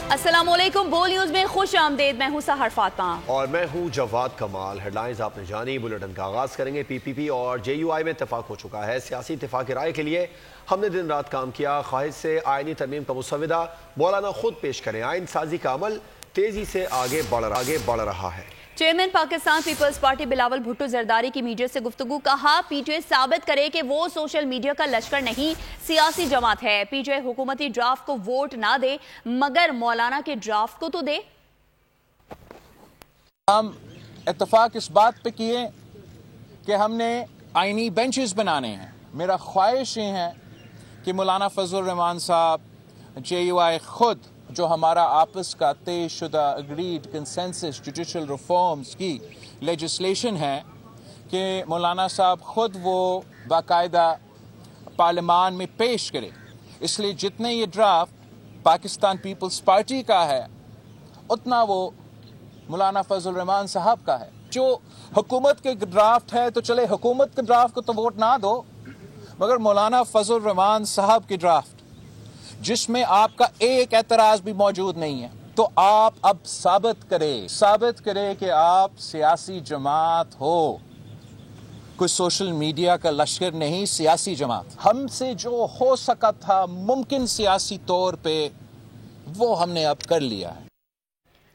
अस्सलाम वालेकुम। बोल न्यूज में खुश आमदेद। मैं हूं सहर फातिमा और मैं हूं जवाद कमाल। हेडलाइंस आपने जानी। बुलेटिन का आगाज करेंगे। पीपीपी और जेयूआई में इत्तेफाक हो चुका है। सियासी इत्तेफाक राय के लिए हमने दिन रात काम किया। ख्वाहिश से आईनी तरमीम का मुसविदा मौलाना खुद पेश करें। आइन साजी का अमल तेजी से आगे बढ़ रहा है। चेयरमैन पाकिस्तान पीपल्स पार्टी बिलावल भुट्टो जरदारी की मीडिया से गुफ्तगू। कहा पीटीआई साबित करे कि वो सोशल मीडिया का लश्कर नहीं सियासी जमात है। पीटीआई हुकूमती ड्राफ्ट को वोट ना दे मगर मौलाना के ड्राफ्ट को तो दे। हम इत्तेफाक इस बात पे किए कि हमने आईनी बेंचेस बनाने हैं। मेरा ख्वाहिश ये है कि मौलाना फजल रहमान साहब, जेयूआई खुद जो हमारा आपस का तय शुदा अग्रीड कंसेंसस जुडिशल रिफॉर्म्स की लेजिस्लेशन है कि मौलाना साहब खुद वो बाकायदा पार्लियामान में पेश करे। इसलिए जितने ये ड्राफ्ट पाकिस्तान पीपल्स पार्टी का है उतना वो मौलाना फजल रहमान साहब का है। जो हुकूमत के ड्राफ्ट है तो चले हुकूमत के ड्राफ्ट को तो वोट ना दो, मगर मौलाना फजल रहमान साहब के ड्राफ्ट जिसमें आपका एक एतराज भी मौजूद नहीं है, तो आप अब साबित करें कि आप सियासी जमात हो, कोई सोशल मीडिया का लश्कर नहीं, सियासी जमात। हमसे जो हो सका था मुमकिन सियासी तौर पे वो हमने अब कर लिया है।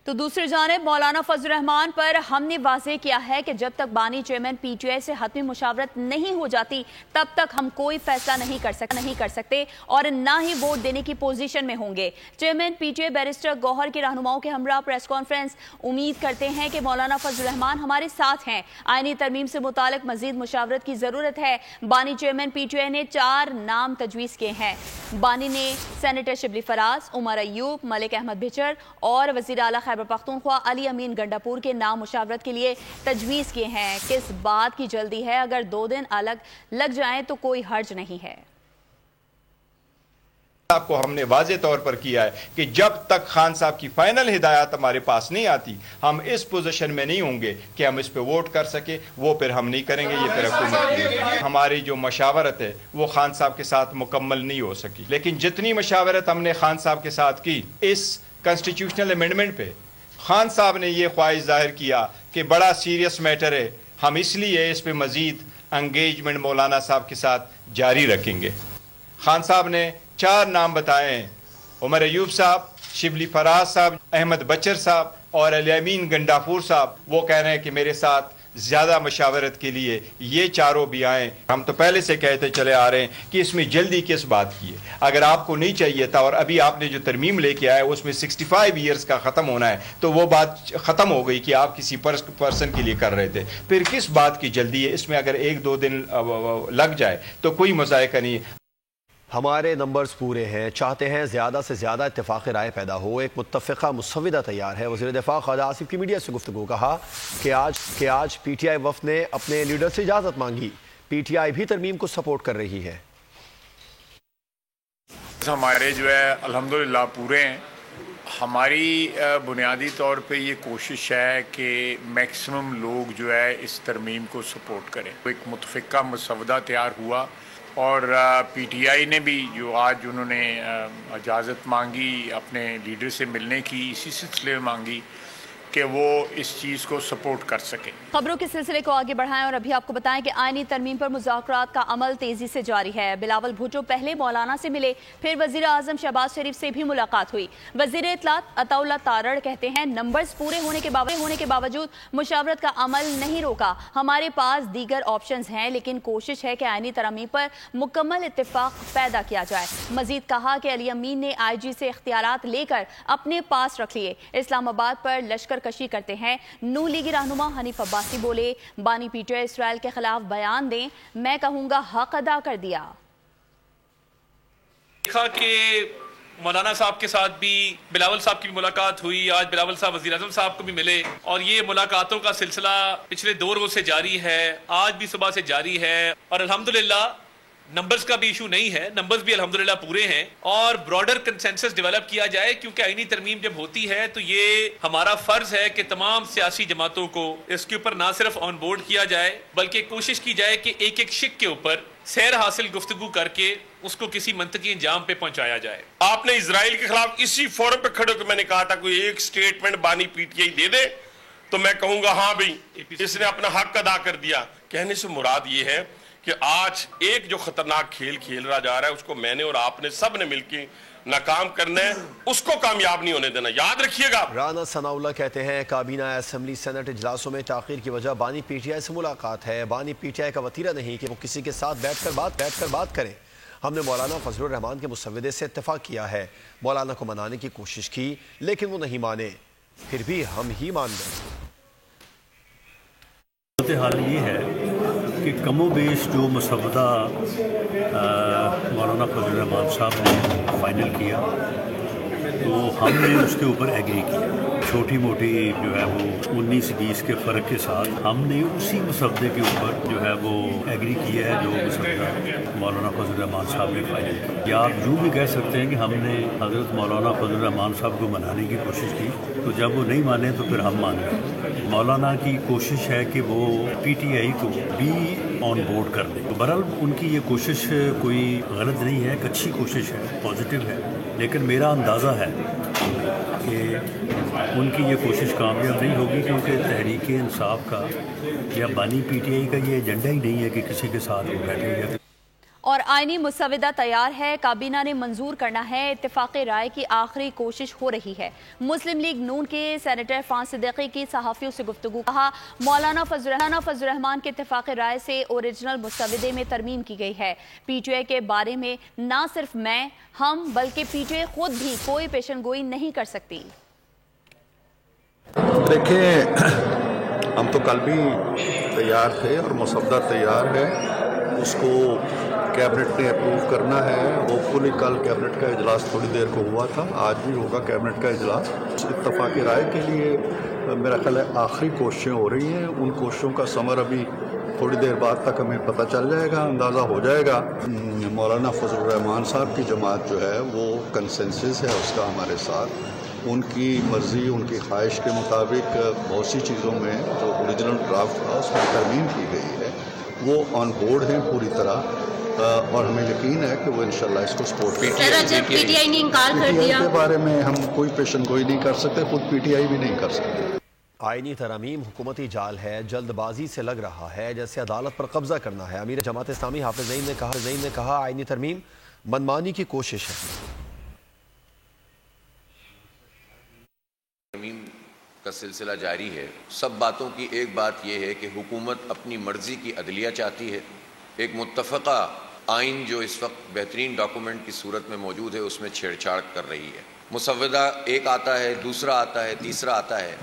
तो दूसरी जानिब मौलाना फजल रहमान पर हमने वाज़ेह किया है कि जब तक बानी चेयरमैन पीटीआई से हतमी मुशावरत नहीं हो जाती तब तक हम कोई फैसला नहीं कर सकते और ना ही वोट देने की पोजीशन में होंगे। चेयरमैन पीटीआई बैरिस्टर गौहर के रहनुमाओं के हमरा प्रेस कॉन्फ्रेंस। उम्मीद करते हैं कि मौलाना फजल रहमान हमारे साथ हैं। आईनी तरमीम से मुतालिक मजीद मुशावरत की जरूरत है। बानी चेयरमैन पीटीआई ने 4 नाम तजवीज़ किए हैं। बानी ने सेनेटर शिबली फराज, उमर अयूब, मलिक अहमद भिचर और वज़ीर आला खैबर पख्तूनख्वा अली अमीन गंडापुर के नाम मुशावरत के लिए तजवीज़ किए हैं। किस बात की जल्दी है? अगर 2 दिन अलग लग जाएं तो कोई हर्ज नहीं है। आपको हमने वाज़े तौर पर किया है कि जब तक खान साहब की फाइनल हिदायत हमारे पास नहीं आती हम इस पोजीशन में नहीं होंगे कि हम इस पे वोट कर सके। वो फिर हम नहीं करेंगे। ये फिर हुकूमत की हमारी जो मशावरत है वो खान साहब के साथ मुकम्मल नहीं हो सकी। लेकिन जितनी मशावरत हमने खान साहब के साथ की इस कॉन्स्टिट्यूशनल अमेंडमेंट पे, खान साहब ने ये ख्वाहिश जाहिर किया कि बड़ा सीरियस मैटर है, हम इसलिए इस पे मजीद एंगेजमेंट मौलाना साहब के साथ जारी रखेंगे। खान साहब ने 4 नाम बताए हैं, उमर अयूब साहब, शिबली फराज साहब, अहमद बचर साहब और अली अमीन गंडापुर साहब। वो कह रहे हैं कि मेरे साथ ज़्यादा मशावरत के लिए ये चारों भी आएँ। हम तो पहले से कहते चले आ रहे हैं कि इसमें जल्दी किस बात की है। अगर आपको नहीं चाहिए था और अभी आपने जो तरमीम लेके आए उसमें 65 ईयर्स का ख़त्म होना है तो वो बात ख़त्म हो गई कि आप किसी पर्सन के लिए कर रहे थे। फिर किस बात की जल्दी है? इसमें अगर 1-2 दिन लग जाए तो कोई मज़ायका नहीं। हमारे नंबर्स पूरे हैं। चाहते हैं ज़्यादा से ज़्यादा इत्तेफाक राय पैदा हो। एक मुत्तफ़िक़ा मुसविदा तैयार है। वज़ीर दिफ़ा ख्वाजा आसिफ की मीडिया से गुफ्तगू। कहा कि आज पीटीआई वफ़द ने अपने लीडर से इजाज़त मांगी। पीटीआई भी तरमीम को सपोर्ट कर रही है। हमारे जो है अल्हम्दुलिल्लाह पूरे हैं। हमारी बुनियादी तौर पे ये कोशिश है कि मैक्सिमम लोग जो है इस तरमीम को सपोर्ट करें। एक मुत्तफ़िक़ा मुसवदा तैयार हुआ और पीटीआई ने भी जो आज उन्होंने इजाज़त मांगी अपने लीडर से मिलने की, इसी सिलसिले में मांगी कि वो इस चीज़ को सपोर्ट कर सके। खबरों के सिलसिले को आगे बढ़ाएं और अभी आपको बताएं कि आईनी तरमीम पर मुज़ाकरात का अमल तेजी से जारी है। बिलावल भुट्टो पहले मौलाना से मिले, फिर वज़ीर आज़म शहबाज शरीफ से भी मुलाकात हुई। वज़ीर इत्तलात अताउल्लाह तारड़ कहते हैं नंबर्स पूरे होने के बावजूद मुशावरत का अमल नहीं रोका। हमारे पास दीगर ऑप्शंस हैं लेकिन कोशिश है कि आईनी तरमीम पर मुकम्मल इत्तेफाक पैदा किया जाए। मजीद कहा कि अली अमीन ने IG से इख्तियारात लेकर अपने पास रख लिए। इस्लामाबाद पर लश्कर कशी करते हैं। नू लीगी रहनुमा हनीफ अब्बासी बोले बानी पीटीआई इसराइल के खिलाफ बयान दें, मैं कहूंगा हक अदा कर दिया। देखा कि मौलाना साहब के साथ भी बिलावल साहब की भी मुलाकात हुई। आज बिलावल साहब वज़ीर आज़म साहब को भी मिले और ये मुलाकातों का सिलसिला पिछले 2 रोज से जारी है, आज भी सुबह से जारी है और अल्हम्दुलिल्लाह नंबर्स का भी इशू नहीं है, नंबर्स भी अल्हम्दुलिल्लाह पूरे हैं और ब्रॉडर कंसेंसस डेवलप किया जाए क्योंकि आईनी तरमीम जब होती है तो ये हमारा फर्ज है कि तमाम सियासी जमातों को इसके ऊपर ना सिर्फ ऑन बोर्ड किया जाए बल्कि कोशिश की जाए कि एक एक शिक के ऊपर सैर हासिल गुफ्तगू करके उसको किसी मंतकी अंजाम पे पहुंचाया जाए। आपने इजराइल के खिलाफ इसी फोरम पे खड़े होकर मैंने कहा था कोई एक स्टेटमेंट बानी पीटीआई दे दे तो मैं कहूंगा हाँ भाई इसने अपना हक अदा कर दिया। कहने से मुराद ये है कि आज एक जो खतरनाक खेल खेल रहा जा रहा है उसको मैंने और आपने सब ने मिलकर नाकाम करना है, उसको कामयाब नहीं होने देना, याद रखिएगा। राना सनाउल्लाह कहते हैं काबीना असेंबली सेनेट इजलासों में ताखीर की वजह बानी पीटीआई से मुलाकात है। बानी पीटीआई का वतीरा नहीं कि वो किसी के साथ बैठकर बात करें। हमने मौलाना फजलुर रहमान के मुसव्विदे से इत्तेफाक किया है, मौलाना को मनाने की कोशिश की लेकिन वो नहीं माने, फिर भी हम ही मान गए। हाल ये है कि कमो बेश जो मुसव्वदा मौलाना फजलुर रहमान साहब ने फाइनल किया तो हमने उसके ऊपर एग्री किया। छोटी मोटी जो है वो 19-20 के फ़र्क के साथ हमने उसी मुसव्वदे के ऊपर जो है वो एग्री किया है जो मुसव्वदा मौलाना फजलुर रहमान साहब ने फाइनल किया। या आप यूँ भी कह सकते हैं कि हमने हज़रत मौलाना फजलुर रहमान साहब को मनाने की कोशिश की तो जब वो नहीं माने तो फिर हम मान गए। मौलाना की कोशिश है कि वो पीटीआई को भी ऑन बोर्ड कर दे। तो बहरहाल उनकी ये कोशिश कोई गलत नहीं है, एक अच्छी कोशिश है, पॉजिटिव है, लेकिन मेरा अंदाज़ा है कि उनकी ये कोशिश कामयाब नहीं होगी क्योंकि तहरीक इंसाफ का या बानी पीटीआई का ये एजेंडा ही नहीं है कि किसी के साथ वो बैठे। और आईनी मुसव्विदा तैयार है, काबीना ने मंजूर करना है, इत्तेफाक़े राय की आखिरी कोशिश हो रही है। मुस्लिम लीग नून के सेनेटर फान सिद्दीकी की सहाफ़ियों से गुफ्तगू। कहा मौलाना फजलुर रहमान के इत्तेफाक़े राय से ओरिजिनल मुसव्विदे में तरमीम की गई है। पीटीआई के बारे में ना सिर्फ मैं, हम बल्कि पीटीआई खुद भी कोई पेशन गोई नहीं कर सकती। देखिए, हम तो कल भी तैयार थे और मुसव्वदा तैयार है, उसको कैबिनेट ने अप्रूव करना है। होपफुली कल कैबिनेट का इजलास थोड़ी देर को हुआ था, आज भी होगा कैबिनेट का इजलास। इत्तफाक़ी राय के लिए मेरा ख्याल है आखिरी कोशिशें हो रही हैं, उन कोशिशों का समर अभी थोड़ी देर बाद तक हमें पता चल जाएगा, अंदाज़ा हो जाएगा। मौलाना फजलुर रहमान साहब की जमात जो है वो कंसेंसस है उसका हमारे साथ, उनकी मर्ज़ी उनकी ख्वाहिश के मुताबिक बहुत सी चीज़ों में जो ओरिजिनल ड्राफ्ट था उसमें तरमीम की गई है, वो ऑन बोर्ड हैं पूरी तरह और हमें यकीन है कि वो इंशाल्लाह इसको सपोर्ट करेंगे। पीटीआई ने इनकार कर दिया के बारे में हम कोई पेशन गोई नहीं कर सकते, खुद पीटीआई भी नहीं कर सकते। आईनी तरमीम हुकूमती जाल है, जल्दबाजी से लग रहा है जैसे अदालत पर कब्जा करना है। अमीर जमात इस्लामी हाफिज ज़ईन ने कहा आईनी तरमीम मनमानी की कोशिश है। तरमीम का सिलसिला जारी है। सब बातों की एक बात यह है कि हुकूमत अपनी मर्जी की अदलिया चाहती है। एक मुत्तफ़क़ा आइन जो इस वक्त बेहतरीन डॉक्यूमेंट की सूरत में मौजूद है उसमें छेड़छाड़ कर रही है। मुसव्वदा एक आता है, दूसरा आता है, तीसरा आता है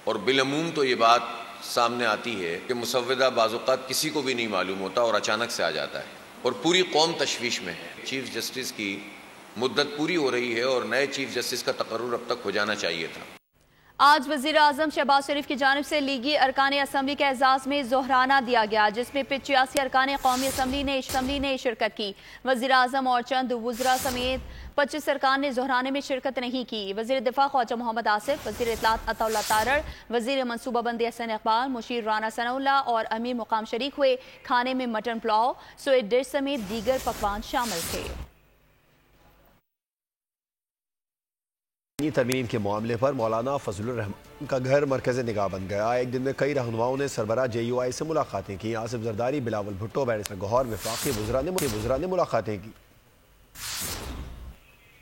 और बिलअमूम तो ये बात सामने आती है कि मुसव्वदा बाज़-औक़ात किसी को भी नहीं मालूम होता और अचानक से आ जाता है और पूरी कौम तशवीश में है। चीफ़ जस्टिस की मुद्दत पूरी हो रही है और नए चीफ़ जस्टिस का तकर्रुर अब तक हो जाना चाहिए था। आज वज़ीर आज़म शहबाज शरीफ की जानिब से लीगी अरकान असम्बली के एजाज़ में ज़ोहराना दिया गया जिसमें 85 अरकान कौमी असम्बली ने शिरकत की। वज़ीर आज़म और चंद वज़रा समेत 25 अरकान ने ज़ोहराने में शिरकत नहीं की। वज़ीर दिफा ख्वाजा मोहम्मद आसिफ, वज़ीर इत्तलात अताउल्लाह तारड़, वज़ीर मनसूबाबंदी हसन इकबाल, मुशीर राना सनाउल्लाह और अमीर मुकाम शरीक हुए। खाने में मटन पुलाव, स्वीट डिश समेत दीगर पकवान शामिल थे। तरमीम के मामले पर मौलाना फजलुर रहमान का घर मरकज़ निगाह बन गया। एक दिन में कई रहनुमाओं ने सरबराह JUI से मुलाकातें की। आसिफ जरदारी, बिलावल भुट्टो, बैरिस्टर गौहर, वफाकी वज़रा ने मुलाकातें की।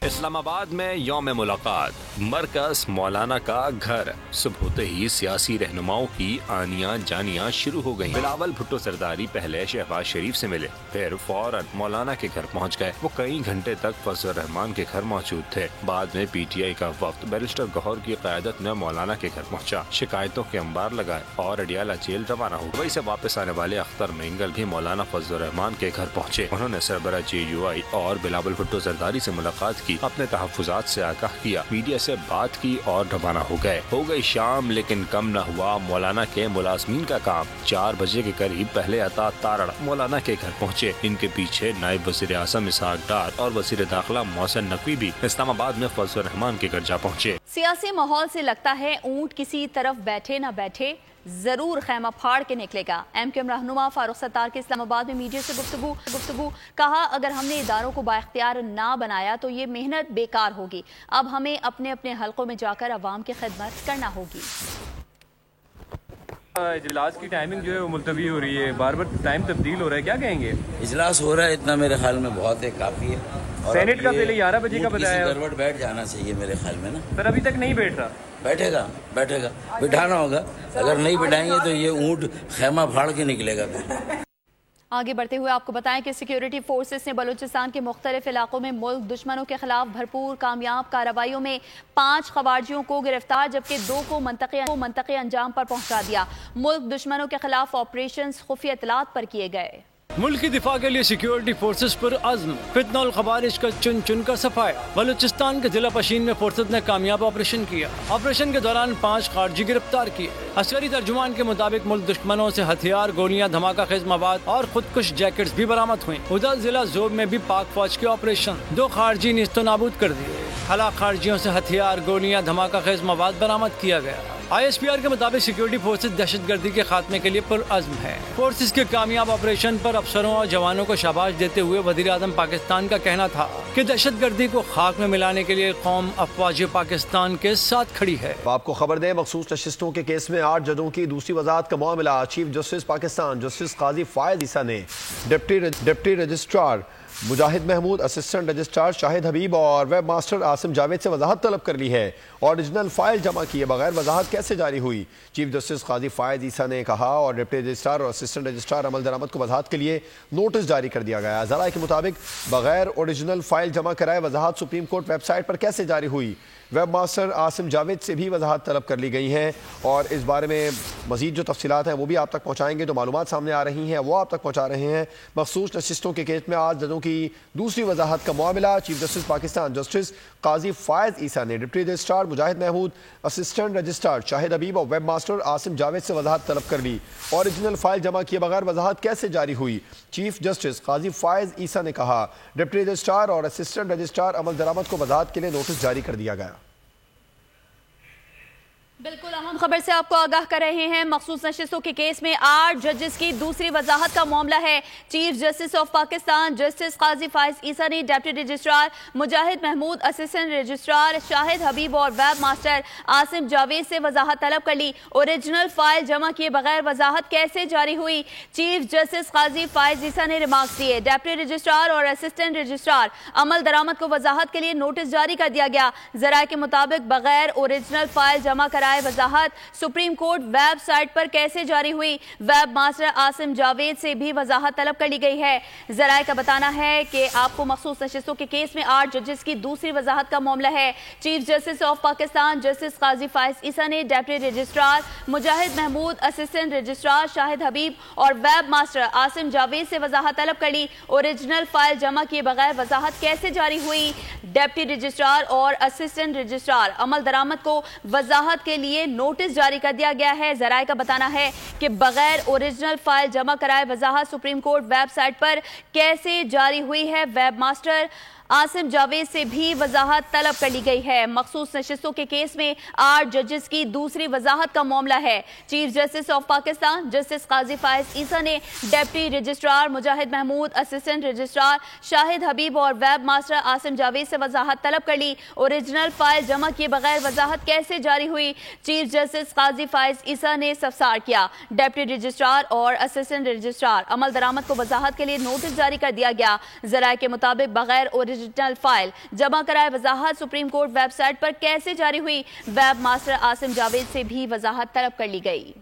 इस्लामाबाद में यौम मुलाकात, मरकज़ मौलाना का घर। सुबह होते ही सियासी रहनुमाओं की आनियां जानियां शुरू हो गयी। बिलावल भुट्टो सरदारी पहले शहबाज शरीफ से मिले, फिर फौरन मौलाना के घर पहुंच गए। वो कई घंटे तक फजलुर रहमान के घर मौजूद थे। बाद में PTI का वफ्द बैरिस्टर गौहर की क़यादत में मौलाना के घर पहुंचा, शिकायतों के अंबार लगाए और अडियाला जेल रवाना हुआ। दुबई से वापस आने वाले अख्तर मेंगल भी मौलाना फजलुर रहमान के घर पहुंचे। उन्होंने सरबराह JUI और बिलावल भुट्टो सरदारी से मुलाकात की, अपने तहफ़्फ़ुज़ात से आगाह किया, मीडिया से बात की और रवाना हो गए। हो गई शाम, लेकिन कम न हुआ मौलाना के मुलाज़मीन का काम। 4 बजे के करीब पहले अता तारड़ मौलाना के घर पहुँचे। इनके पीछे नायब वज़ीर आज़म इसहाक़ डार और वज़ीर दाखिला मोहसिन नकवी भी इस्लामाबाद में फजलुर रहमान के घर जा पहुँचे। सियासी माहौल से लगता है ऊंट किसी तरफ बैठे न बैठे ضرور خیمہ پھاڑ کے نکلے گا۔ ایم کیو ایم رہنما فاروق ستار کے اسلام آباد میں میڈیا سے گفتگو کہا اگر ہم نے اداروں کو بااختیار نہ بنایا تو یہ محنت بیکار ہوگی، اب ہمیں اپنے اپنے حلقوں میں جا کر عوام کی خدمت کرنا ہوگی۔ اجلاس کی ٹائمنگ جو ہے وہ ملتوی ہو رہی ہے، بار بار ٹائم تبدیل ہو رہا ہے، کیا کہیں گے؟ اجلاس ہو رہا ہے اتنا میرے خیال میں بہت ہے، کافی ہے۔ سینٹ کا پہلے 11 بجے کا بتایا، گڑبڑ بیٹھ جانا چاہیے میرے خیال میں نا۔ سر ابھی تک نہیں بیٹھ رہا۔ بیٹھے گا بٹھانا ہوگا، اگر نہیں بٹھائیں گے تو یہ اونٹ خیمہ پھاڑ کے نکلے گا۔ آگے بڑھتے ہوئے آپ کو بتائیں کہ سیکیورٹی فورسز نے بلوچستان کے مختلف علاقوں میں ملک دشمنوں کے خلاف بھرپور کامیاب کارروائیوں میں 5 خواریوں کو گرفتار جبکہ 2 کو منطقی انجام پر پہنچا دیا۔ ملک دشمنوں کے خلاف آپریشنز خفیہ اطلاعات پر کیے گئے۔ ملک کی دفاع کے لیے سیکیورٹی فورسز پر عزم، فتنہ الخوارج کا چن کر صفایا۔ بلوچستان کے ضلع پشین میں فورسز نے کامیاب آپریشن کیا۔ آپریشن کے دوران 5 خارجی گرفتار کیے۔ عسکری ترجمان کے مطابق ملک دشمنوں سے ہتھیار، گولیاں، دھماکہ خیز مواد اور خودکش جیکٹس بھی برآمد ہوئیں۔ ادھر ضلع زوب میں بھی پاک فوج کے آپریشن، 2 خارجی نیست و نابود کر دیے۔ ہلاک خارجیوں سے ہتھیار، گولیاں، دھماکہ خیز مواد برآمد کیا گیا۔ آئی ایس پی آر کے مطابق سیکیورٹی فورسز دہشت گردی کے خاتمے کے لیے پرعزم ہے۔ فورسز کے کامیاب آپریشن پر افسروں اور جوانوں کو شاباش دیتے ہوئے وزیر اعظم پاکستان کا کہنا تھا کہ دہشت گردی کو خاک میں ملانے کے لیے قوم افواج پاکستان کے ساتھ کھڑی ہے۔ آپ کو خبر دیں، مخصوص نشستوں کے کیس میں 8 ججوں کی دوسری وضاحت کا معاملہ۔ چیف جسٹس پاکستان جسٹس قاضی فائز عیسیٰ نے ڈپٹی رجسٹرار مجاہد محمود، اسسٹنٹ رجسٹرار شاہد حبیب اور ویب ماسٹر عاصم جاوید سے وضاحت طلب کر لی ہے۔ اوریجنل فائل جمع کیے بغیر وضاحت کیسے جاری ہوئی؟ چیف جسٹس قاضی فائز عیسیٰ نے کہا اور ڈپٹی رجسٹرار اور اسسٹنٹ رجسٹرار عمل درآمد کو وضاحت کے لیے نوٹس جاری کر دیا گیا۔ ذرائع کے مطابق بغیر اوریجنل فائل جمع کرائے وضاحت سپریم کورٹ ویب سائٹ پر کیسے جاری ہوئی؟ ویب ماسٹر عاصم جاوید سے بھی وضاحت طلب کر لی گئی ہیں اور اس بارے میں مزید جو تفصیلات ہیں وہ بھی آپ تک پہنچائیں گے۔ جو معلومات سامنے آ رہی ہیں وہ آپ تک پہنچا رہے ہیں۔ مخصوص نشستوں کے کیس میں آج ججوں کی دوسری وضاحت کا معاملہ۔ چیف جسٹس پاکستان جسٹس قاضی فائز عیسیٰ نے ڈپٹی رجسٹرار مجاہد محمود، اسسٹنٹ رجسٹرار شاہد حبیب اور ویب ماسٹر عاصم جاوید سے وضاحت طلب کر لی۔ اوریجنل فائل جمع کیے بغیر وضاحت کیسے جاری ہوئی؟ چیف جسٹس قاضی فائز عیسیٰ نے کہا ڈپٹی رجسٹرار اور اسسٹنٹ رجسٹرار عمل درآمد کو وضاحت کے لیے نوٹس جاری کر دیا گیا۔ بالکل اہم خبر سے آپ کو آگاہ کر رہے ہیں۔ مخصوص نشستوں کے کیس میں 8 ججز کی دوسری وضاحت کا معاملہ ہے۔ Chief justice of Pakistan justice قاضی فائز عیسیٰ نے ڈپٹی رجسٹرار مجاہد محمود، اسسٹنٹ رجسٹرار شاہد حبیب اور ویب ماسٹر عاصم جاوید سے وضاحت طلب کر لی۔ اوریجنل فائل جمع کیے بغیر وضاحت کیسے جاری ہوئی؟ چیف جسٹس قاضی فائز عیسیٰ نے ریمارکس دیے۔ ڈپٹی رجسٹرار اور اسسٹنٹ رجسٹرار عمل درآمد کو وضاحت کے لیے نوٹس جاری کر دیا گیا۔ ذرائع کے مطابق بغیر اوریجنل فائل جمع کرائے وضاحت سپریم کورٹ ویب سائٹ پر کیسے جاری ہوئی؟ ویب ماسٹر عاصم جاوید سے بھی وضاحت طلب کر لی گئی ہے۔ ذرائع کا بتانا ہے کہ آپ کو مخصوص نشستوں کے کیس میں 8 ججز کی دوسری وضاحت کا معاملہ ہے۔ Chief justice of Pakistan justice قاضی فائز عیسیٰ نے ڈپٹی رجسٹرار مجاہد محمود، اسسٹنٹ رجسٹرار شاہد حبیب اور ویب ماسٹر عاصم جاوید سے وضاحت طلب کر لی۔ اوریجنل فائل جمع کیے بغیر وضاحت کیسے جاری ہوئی؟ ڈپٹی رجسٹرار اور اسسٹنٹ رجسٹرار عمل درآمد کو وضاحت کے لیے نوٹس جاری کر دیا گیا ہے۔ ذرائع کا بتانا ہے کہ بغیر اوریجنل فائل جمع کرائے وضاحت سپریم کورٹ ویب سائٹ پر کیسے جاری ہوئی ہے؟ ویب ماسٹر عاصم جاوید سے بھی وضاحت طلب کر لی گئی ہے۔ مخصوص نشستوں کے کیس میں 8 ججز کی دوسری وضاحت کا معاملہ ہے۔ Chief justice of Pakistan justice قاضی فائز عیسیٰ نے ڈپٹی رجسٹرار مجاہد محمود، اسسٹنٹ رجسٹرار شاہد حبیب اور ویب ماسٹر عاصم جاوید سے وضاحت طلب کر لی۔ اوریجنل فائل جمع کیے بغیر وضاحت کیسے جاری ہوئی؟ چیف جسٹس قاضی فائز عیسیٰ نے استفسار کیا۔ ڈپٹی رجسٹرار اور اسسٹنٹ رجسٹرار عمل درآمد کو وضاحت کے لیے نوٹس جاری کر دیا گیا۔ ذرائع کے مطابق بغیر اوریجنل فائل جمع کرائے وضاحت سپریم کورٹ ویب سائٹ پر کیسے جاری ہوئی؟ ویب ماسٹر عاصم جاوید سے بھی وضاحت طلب کر لی گئی۔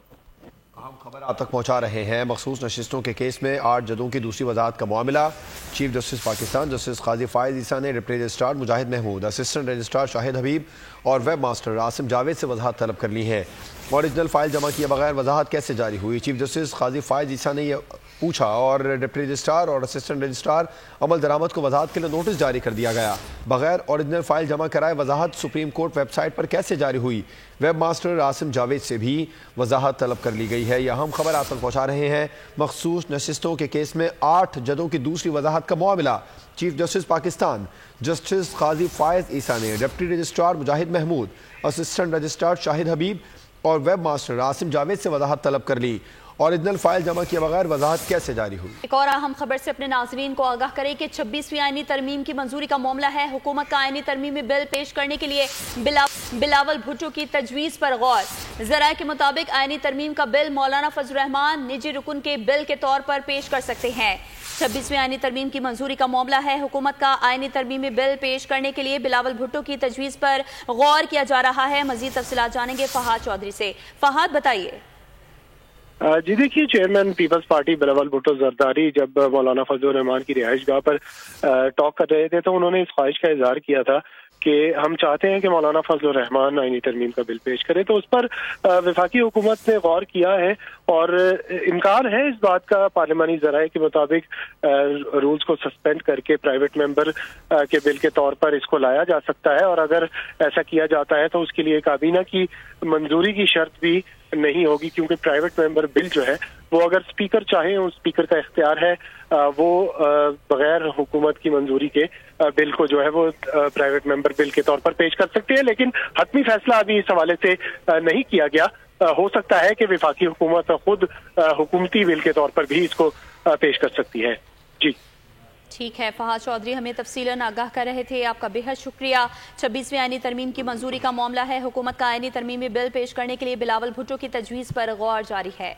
اہم خبر آپ تک پہنچا رہے ہیں۔ مخصوص نشستوں کے کیس میں 8 ججوں کی دوسری وضاحت کا معاملہ۔ چیف جسٹس پاکستان جسٹس قاضی فائز عیسیٰ نے ڈپٹی رجسٹرار مجاہد محمود، اسسٹنٹ رجسٹرار شاہد حبیب اور ویب ماسٹر عاصم جاوید سے وضاحت طلب کر لی ہے۔ اوریجنل فائل جمع کیے بغیر وضاحت کیسے جاری ہوئی؟ چیف جسٹس قاضی فائز عیسیٰ نے یہ پوچھا اور ڈپٹی رجسٹرار اور اسسٹنٹ رجسٹرار عمل درآمد کو وضاحت کے لیے نوٹس جاری کر دیا گیا۔ بغیر اوریجنل فائل جمع کرائے وضاحت سپریم کورٹ ویب سائٹ پر کیسے جاری ہوئی؟ ویب ماسٹر عاصم جاوید سے بھی وضاحت طلب کر لی گئی ہے۔ یہ اہم خبر آپ تک پہنچا رہے ہیں۔ مخصوص نشستوں کے کیس میں 8 ججوں کی دوسری وضاحت کا معاملہ۔ چیف جسٹس پاکستان جسٹس قاضی فائز عیسیٰ نے ڈپٹی رجسٹرار مجاہد محمود، اسسٹنٹ رجسٹرار شاہد حبیب اور ویب ماسٹر عاصم جاوید سے وضاحت طلب کر لی، اوریجنل فائل جمع کیے بغیر وضاحت کیسے جاری ہوئی؟ ایک اور اہم خبر سے اپنے ناظرین کو آگاہ کریں کہ 26ویں آئینی ترمیم کی منظوری کا معاملہ ہے۔ حکومت کا آئینی ترمیمی بل پیش کرنے کے لیے بلاول بھٹو کی تجویز پر غور۔ ذرائع کے مطابق آئینی ترمیم کا بل مولانا فضل الرحمان نجی رکن کے بل کے طور پر پیش کر سکتے ہیں۔ 26ویں آئینی ترمیم کی منظوری کا معاملہ ہے۔ حکومت کا آئینی ترمیمی بل پیش کرنے کے لیے بلاول بھٹو کی تجویز پر غور کیا جا رہا ہے۔ مزید تفصیلات جانیں گے فہد چودھری سے۔ فہد بتائیے۔ جی دیکھیے، چیئرمین پیپلز پارٹی بلاول بھٹو زرداری جب مولانا فضل الرحمان کی رہائش گاہ پر ٹاک کر رہے تھے تو انہوں نے اس خواہش کا اظہار کیا تھا کہ ہم چاہتے ہیں کہ مولانا فضل الرحمان آئینی ترمیم کا بل پیش کرے، تو اس پر وفاقی حکومت نے غور کیا ہے اور امکان ہے اس بات کا پارلیمانی ذرائع کے مطابق رولز کو سسپینڈ کر کے پرائیویٹ ممبر کے بل کے طور پر اس کو لایا جا سکتا ہے، اور اگر ایسا کیا جاتا ہے تو اس کے لیے کابینہ کی منظوری کی شرط بھی نہیں ہوگی، کیونکہ پرائیویٹ ممبر بل جو ہے وہ اگر اسپیکر چاہیں، اسپیکر کا اختیار ہے وہ بغیر حکومت کی منظوری کے بل کو جو ہے وہ پرائیویٹ ممبر بل کے طور پر پیش کر سکتے ہیں، لیکن حتمی فیصلہ ابھی اس حوالے سے نہیں کیا گیا۔ ہو سکتا ہے کہ وفاقی حکومت خود حکومتی بل کے طور پر بھی اس کو پیش کر سکتی ہے۔ جی ٹھیک ہے، فہد چودھری ہمیں تفصیلاً آگاہ کر رہے تھے، آپ کا بہت شکریہ۔ 26ویں آئینی ترمیم کی منظوری کا معاملہ ہے۔ حکومت کا آئینی ترمیمی بل پیش کرنے کے لیے بلاول بھٹو کی تجویز پر غور جاری ہے۔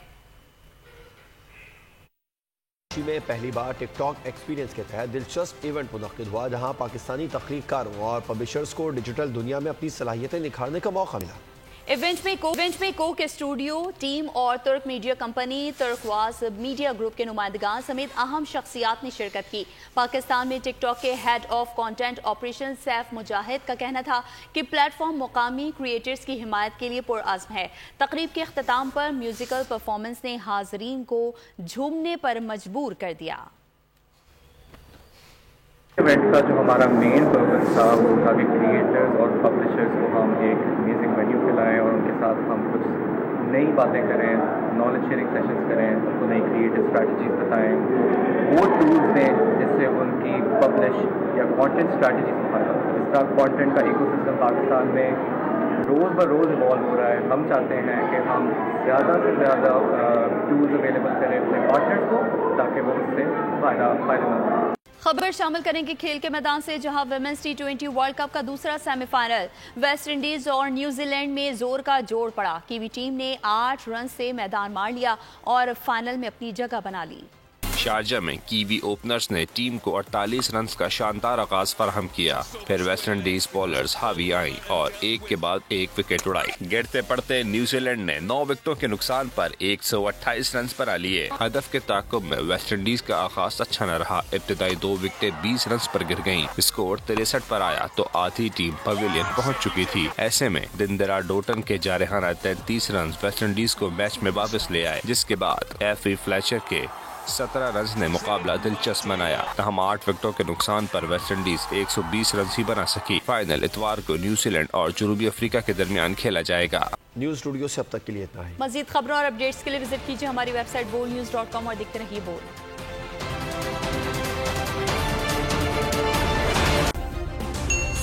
میں پہلی بار ٹک ٹاک ایکسپیرینس کے تحت دلچسپ ایونٹ منعقد ہوا، جہاں پاکستانی تخلیق کاروں اور پبلشرز کو ڈیجیٹل دنیا میں اپنی صلاحیتیں نکھارنے کا موقع ملا۔ ایونٹ میں کوک اسٹوڈیو ٹیم اور ترک میڈیا کمپنی ترکواز میڈیا گروپ کے نمائندگان سمیت اہم شخصیات نے شرکت کی۔ پاکستان میں ٹک ٹاک کے head of content operation Saif Mujahid کا کہنا تھا کہ پلیٹ فارم مقامی کریئٹرز کی حمایت کے لیے پرعزم ہے۔ تقریب کے اختتام پر میوزیکل پرفارمنس نے حاضرین کو جھومنے پر مجبور کر دیا۔ ایونٹ کا جو ہمارا مین پرپس تھا وہ تھا کہ کریئٹرز اور پبلشرز کو ہم ایک امیزنگ وینیو کھلائیں اور ان کے ساتھ ہم کچھ نئی باتیں کریں، نالج شیئرنگ سیشنز کریں، ان کو نئی کریٹو اسٹریٹجیز بتائیں، وہ ٹولز دیں جس سے ان کی پبلش یا کانٹینٹ اسٹریٹجیز کو فائدہ ہو۔ جس طرح کانٹینٹ کا ایکو سسٹم پاکستان میں روز بہ روز ایوالو ہو رہا ہے، ہم چاہتے ہیں کہ ہم زیادہ سے زیادہ ٹولز اویلیبل کریں اپنے پارٹنرز کو تاکہ وہ اس سے فائدہ مند ہو۔ خبر شامل کریں گے کھیل کے میدان سے، جہاں ویمنز T20 ورلڈ کپ کا دوسرا سیمی فائنل ویسٹ انڈیز اور نیوزی لینڈ میں زور کا جوڑ پڑا۔ کیوی ٹیم نے 8 رن سے میدان مار لیا اور فائنل میں اپنی جگہ بنا لی۔ شارجہ میں کیوی اوپنرز نے ٹیم کو 48 رنز کا شاندار آغاز فراہم کیا، پھر ویسٹ انڈیز بولرز حاوی آئیں اور ایک کے بعد ایک وکٹ اڑائی۔ گرتے پڑتے نیوزی لینڈ نے 9 وکٹوں کے نقصان پر 128 رنز پر لیے۔ ہدف کے تعاقب میں ویسٹ انڈیز کا آغاز اچھا نہ رہا، ابتدائی 2 وکٹیں 20 رنز پر گر گئیں۔ اسکور 63 پر آیا تو آدھی ٹیم پویلین پہنچ چکی تھی۔ ایسے میں دندرا ڈوٹن کے جارحانہ 33 رنز ویسٹ انڈیز کو میچ میں واپس لے آئے، جس کے بعد ایفی فلیچر کے 17 رنز نے مقابلہ دلچسپ بنایا، تاہم 8 وکٹوں کے نقصان پر ویسٹ انڈیز 120 رنز ہی بنا سکی۔ فائنل اتوار کو نیوزی لینڈ اور جنوبی افریقہ کے درمیان کھیلا جائے گا۔ نیوز اسٹوڈیو سے اب تک کے لیے اتنا ہے۔ مزید خبروں اور اپڈیٹس کے لیے وزٹ کیجیے ہماری ویب سائٹ bolnews.com اور دیکھتے رہیے بول۔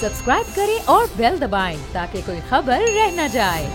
سبسکرائب کریں اور بیل دبائیں تاکہ کوئی خبر رہ نہ جائے۔